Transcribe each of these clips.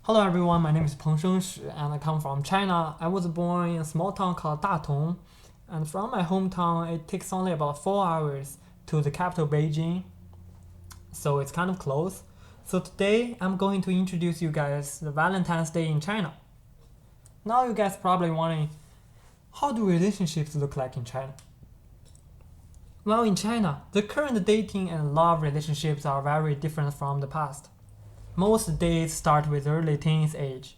Hello everyone, my name is Pengsheng and I come from China. I was born in a small town called Datong, and from my hometown it takes only about 4 hours to the capital Beijing, so it's kind of close. So today I'm going to introduce you guys the Valentine's Day in China. Now you guys probably wondering, how do relationships look like in China? Well, in China, the current dating and love relationships are very different from the past. Most dates start with early teens age.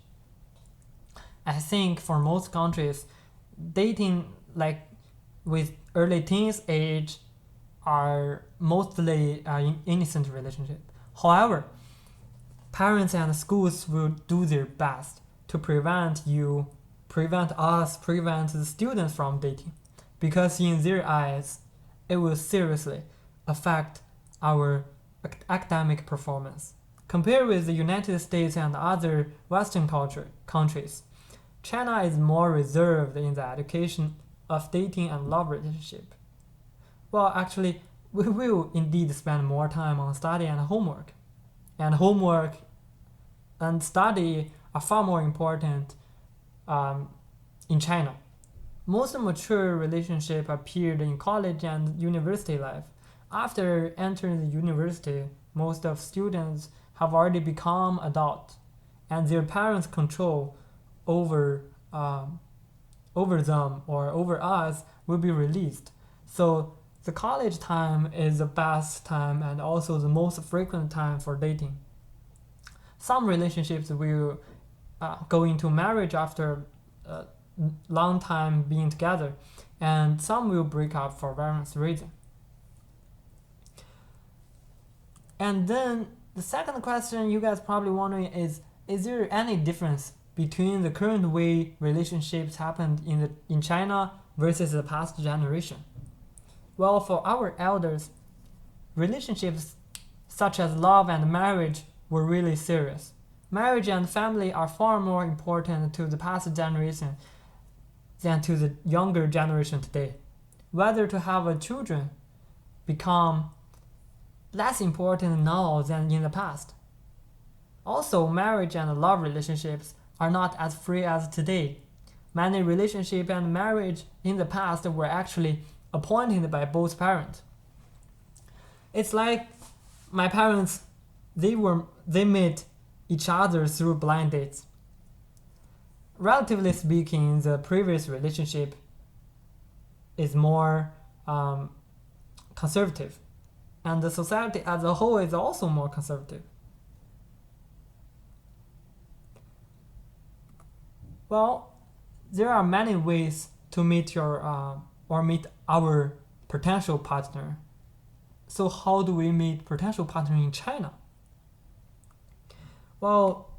I think for most countries, dating like with early teens age are mostly innocent relationship. However, parents and schools will do their best to prevent the students from dating, because in their eyes, it will seriously affect our academic performance. Compared with the United States and other Western countries, China is more reserved in the education of dating and love relationship. Well, actually, we will indeed spend more time on study and homework. And homework and study are far more important in China. Most mature relationships appeared in college and university life. After entering the university, most of students have already become adult, and their parents' control over them or over us will be released. So the college time is the best time and also the most frequent time for dating. Some relationships will go into marriage after a long time being together, and some will break up for various reasons. And then the second question you guys probably wondering is there any difference between the current way relationships happened in China versus the past generation? Well, for our elders, relationships such as love and marriage were really serious. Marriage and family are far more important to the past generation than to the younger generation today. Whether to have a children become less important now than in the past. Also, marriage and love relationships are not as free as today. Many relationships and marriage in the past were actually appointed by both parents. It's like my parents, they met each other through blind dates. Relatively speaking, the previous relationship is more conservative, and the society as a whole is also more conservative. Well, there are many ways to meet meet our potential partner. So how do we meet potential partner in China? Well,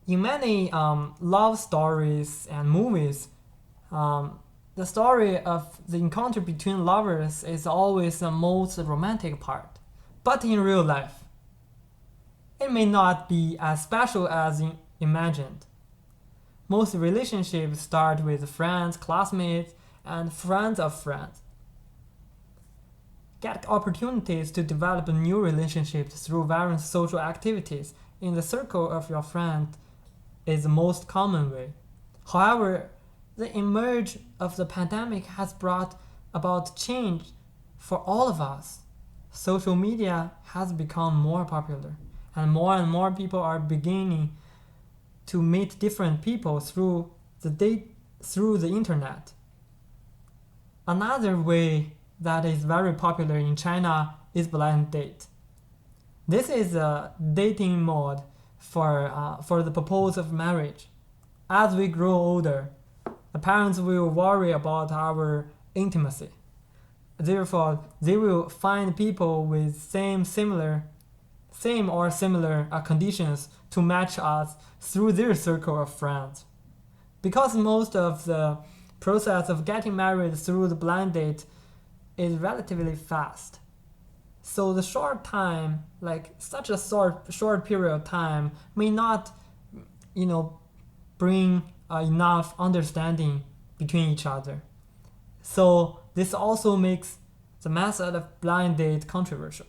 in many love stories and movies, the story of the encounter between lovers is always the most romantic part. But in real life, it may not be as special as imagined. Most relationships start with friends, classmates, and friends of friends. Get opportunities to develop new relationships through various social activities in the circle of your friend is the most common way. However, the emerge of the pandemic has brought about change for all of us. Social media has become more popular, and more people are beginning to meet different people through the internet. Another way that is very popular in China is blind date. This is a dating mode for the purpose of marriage. As we grow older, the parents will worry about our intimacy. Therefore, they will find people with same or similar conditions to match us through their circle of friends. Because most of the process of getting married through the blind date is relatively fast. So the short time, like such a short period of time, may not, bring enough understanding between each other. So this also makes the method of blind date controversial.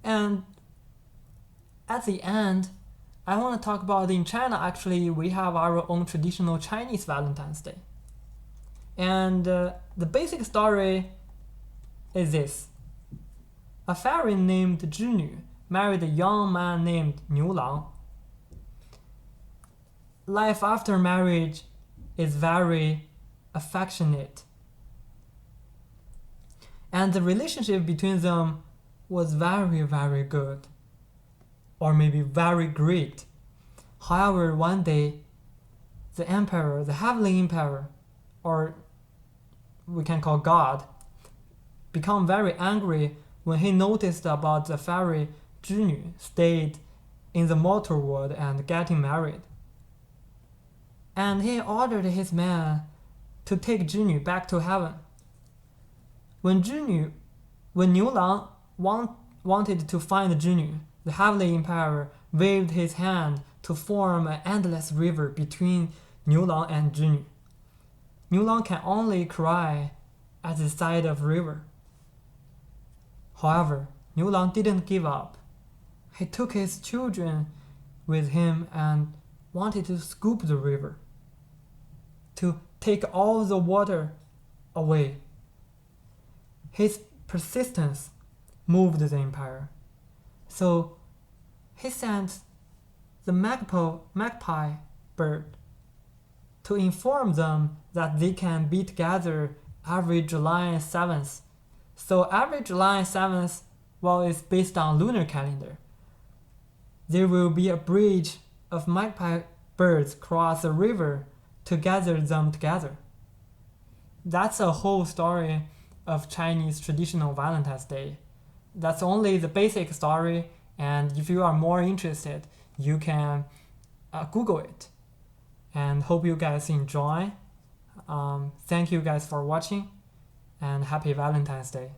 And at the end, I want to talk about in China, actually, we have our own traditional Chinese Valentine's Day. And the basic story is this. A fairy named Zhinu married a young man named Niu Lang. Life after marriage is very affectionate. And the relationship between them was very, very good. Or maybe very great. However, one day, the emperor, the heavenly emperor, or we can call God, become very angry when he noticed about the fairy Zhinu stayed in the mortal world and getting married. And he ordered his men to take Zhinu back to heaven. When Niu Lang wanted to find Zhinu, the heavenly emperor waved his hand to form an endless river between Niu Lang and Zhinu. Niu Lang can only cry at the side of the river. However, Niu Lang didn't give up. He took his children with him and wanted to scoop the river, to take all the water away. His persistence moved the empire. So he sent the magpie bird to inform them that they can be together every July 7th. So every July 7th, well, it's based on lunar calendar. There will be a bridge of magpie birds cross the river to gather them together. That's a whole story of Chinese traditional Valentine's Day. That's only the basic story, and if you are more interested, you can Google it. And hope you guys enjoy. Thank you guys for watching, and happy Valentine's Day.